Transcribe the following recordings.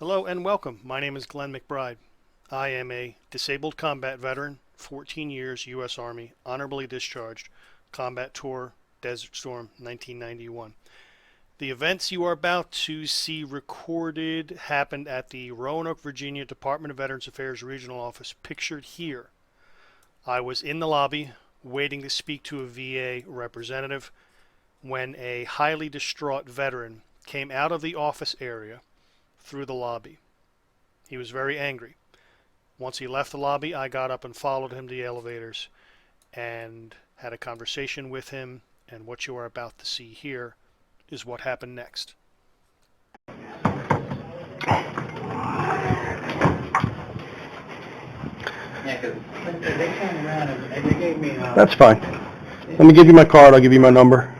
Hello and welcome. My name is Glenn McBride. I am a disabled combat veteran, 14 years U.S. Army, honorably discharged, combat tour, Desert Storm, 1991. The events you are about to see recorded happened at the Roanoke, Virginia Department of Veterans Affairs Regional Office, pictured here. I was in the lobby waiting to speak to a VA representative when a highly distraught veteran came out of the office area through the lobby. He was very angry. Once he left the lobby, I got up and followed him to the elevators and had a conversation with him, and what you are about to see here is what happened next. Yeah, because they came around and they gave me... That's fine. Let me give you my card. I'll give you my number.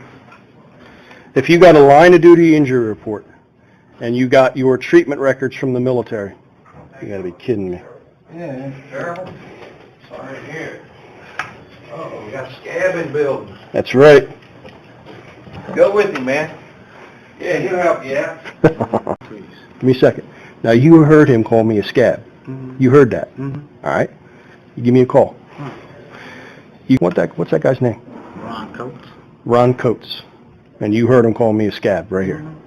If you got a line of duty injury report and you got your treatment records from the military, you got to be kidding me. Yeah, terrible. Sorry to hear. Oh, we got SCAB in building. That's right. Go with him, man. Yeah, he'll help you out. Please. Give me a second. Now, you heard him call me a scab. Mm-hmm. You heard that. Mm-hmm. All right? You give me a call. What's that guy's name? Ron Coates. Ron Coates. And you heard him call me a scab right here. Mm-hmm.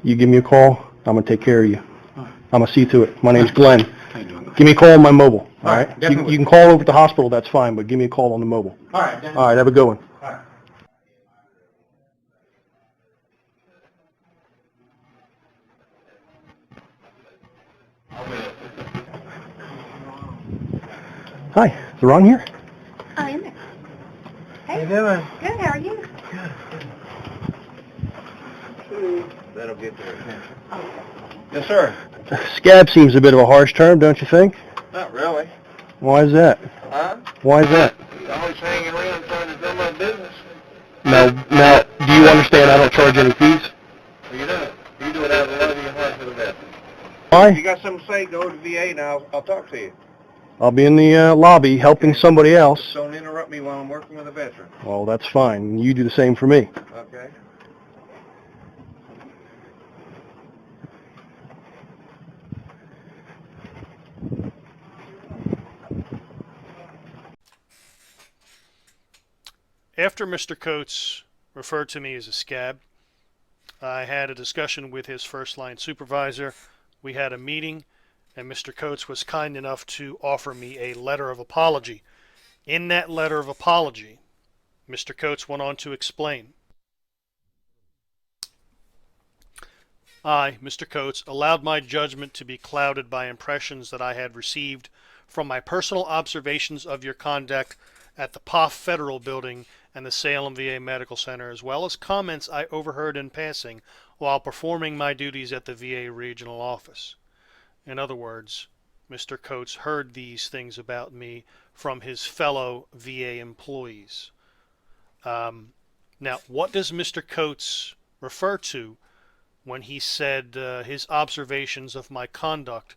You give me a call, I'm going to take care of you. I'm going to see to it. My name's Glenn. How you doing? Give me a call on my mobile. All All right? right, definitely. You can call over at the hospital, that's fine, but give me a call on the mobile. All right, definitely. All right, have a good one. All right. Hi, is Ron here? Oh, in there. How Hey, you doing? good, how are you? That'll get their attention. Yes, sir. Scab seems a bit of a harsh term, don't you think? Not really. Why is that? Huh? Why is that? He's always hanging around trying to do my business. Now, do you understand I don't charge any fees? Well, you don't. You do it out of love of your heart for the veteran. You Why? got something to say, go to VA now. I'll talk to you. I'll be in the lobby helping somebody Just else. don't interrupt me while I'm working with a veteran. Well, that's fine. You do the same for me. Okay? After Mr. Coates referred to me as a scab, I had a discussion with his first line supervisor. We had a meeting, and Mr. Coates was kind enough to offer me a letter of apology. In that letter of apology, Mr. Coates went on to explain, I, Mr. Coates, allowed my judgment to be clouded by impressions that I had received from my personal observations of your conduct at the POF Federal Building and the Salem VA Medical Center, as well as comments I overheard in passing while performing my duties at the VA Regional Office. In other words, Mr. Coates heard these things about me from his fellow VA employees. Now, what does Mr. Coates refer to when he said his observations of my conduct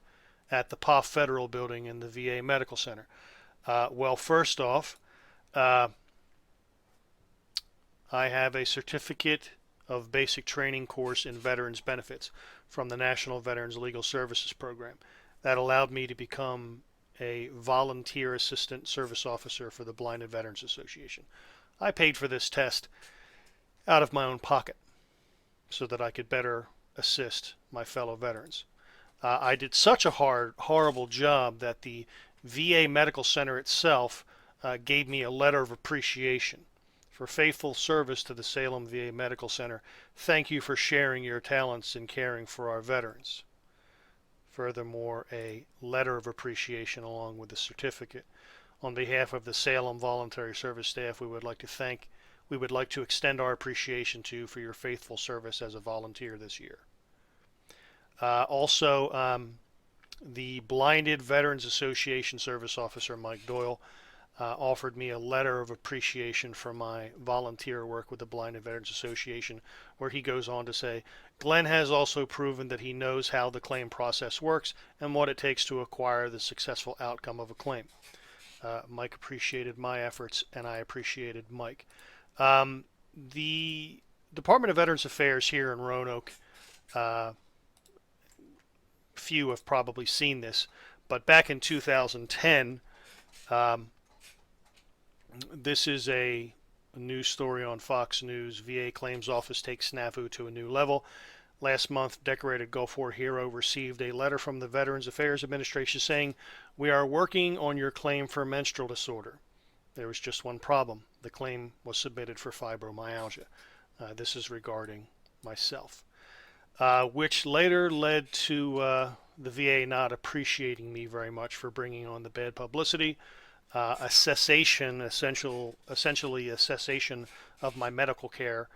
at the POF Federal Building and the VA Medical Center? Well, first off, I have a certificate of basic training course in veterans benefits from the National Veterans Legal Services Program. That allowed me to become a volunteer assistant service officer for the Blinded Veterans Association. I paid for this test out of my own pocket so that I could better assist my fellow veterans. I did such a horrible job that the VA Medical Center itself gave me a letter of appreciation for faithful service to the Salem VA Medical Center. Thank you for sharing your talents in caring for our veterans. Furthermore, a letter of appreciation along with a certificate. On behalf of the Salem Voluntary Service staff, we would like to extend our appreciation to you for your faithful service as a volunteer this year. Also, the Blinded Veterans Association Service Officer, Mike Doyle, offered me a letter of appreciation for my volunteer work with the Blinded Veterans Association, where he goes on to say, Glenn has also proven that he knows how the claim process works and what it takes to acquire the successful outcome of a claim. Mike appreciated my efforts, and I appreciated Mike. The Department of Veterans Affairs here in Roanoke few have probably seen this, but back in 2010, this is a news story on Fox News. VA claims office takes snafu to a new level. Last month, decorated Gulf War hero received a letter from the Veterans Affairs Administration saying, "We are working on your claim for menstrual disorder." There was just one problem. The claim was submitted for fibromyalgia. This is regarding myself, which later led to the VA not appreciating me very much for bringing on the bad publicity, a cessation, essentially a cessation of my medical care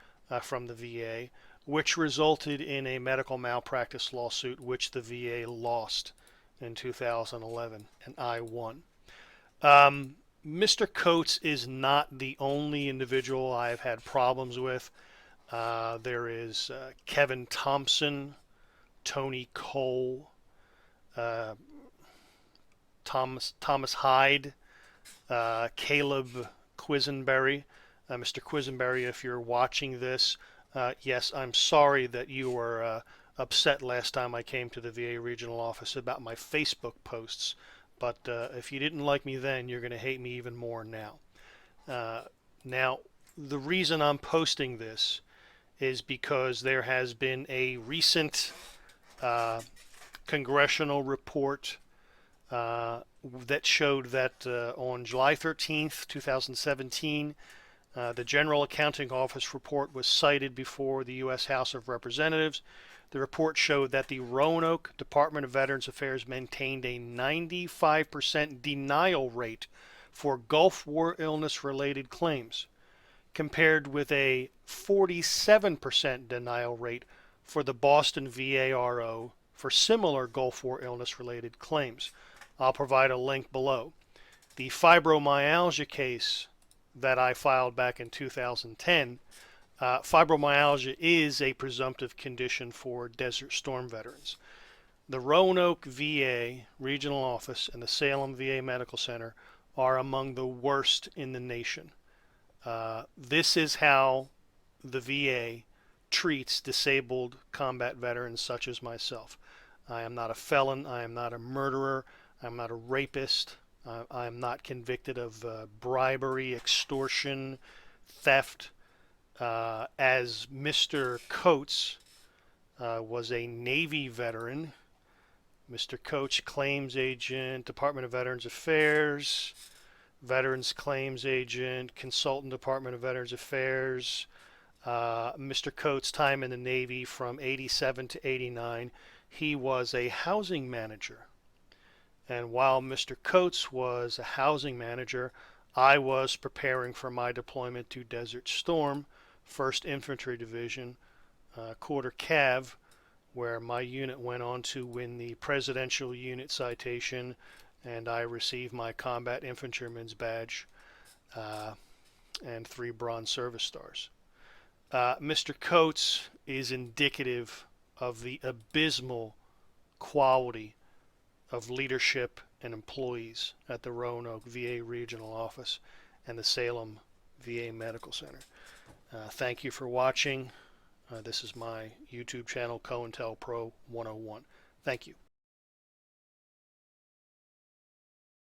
from the VA, which resulted in a medical malpractice lawsuit, which the VA lost in 2011, and I won. Mr. Coates is not the only individual I've had problems with. There is Kevin Thompson, Tony Cole, Thomas Hyde, Caleb Quisenberry. Mr. Quisenberry, if you're watching this, yes, I'm sorry that you were upset last time I came to the VA regional office about my Facebook posts, but if you didn't like me then, you're going to hate me even more now. Now, the reason I'm posting this is because there has been a recent congressional report that showed that on July 13th, 2017, the General Accounting Office report was cited before the U.S. House of Representatives. The report showed that the Roanoke Department of Veterans Affairs maintained a 95% denial rate for Gulf War illness-related claims, compared with a 47% denial rate for the Boston VARO for similar Gulf War illness-related claims. I'll provide a link below. The fibromyalgia case that I filed back in 2010, fibromyalgia is a presumptive condition for Desert Storm veterans. The Roanoke VA Regional Office and the Salem VA Medical Center are among the worst in the nation. This is how the VA treats disabled combat veterans such as myself. I am not a felon. I am not a murderer. I'm not a rapist. I'm not convicted of bribery, extortion, theft. As Mr. Coates was a Navy veteran, Mr. Coates, claims agent, Department of Veterans Affairs, Veterans Claims Agent, Consultant, Department of Veterans Affairs. Mr. Coates' time in the Navy from 87 to 89, he was a housing manager. And while Mr. Coates was a housing manager, I was preparing for my deployment to Desert Storm, 1st Infantry Division, Quarter Cav, where my unit went on to win the Presidential Unit Citation, and I received my Combat Infantryman's Badge and 3 Bronze Service Stars. Mr. Coates is indicative of the abysmal quality of leadership and employees at the Roanoke VA Regional Office and the Salem VA Medical Center. Thank you for watching. This is my YouTube channel, COINTELPRO 101. Thank you.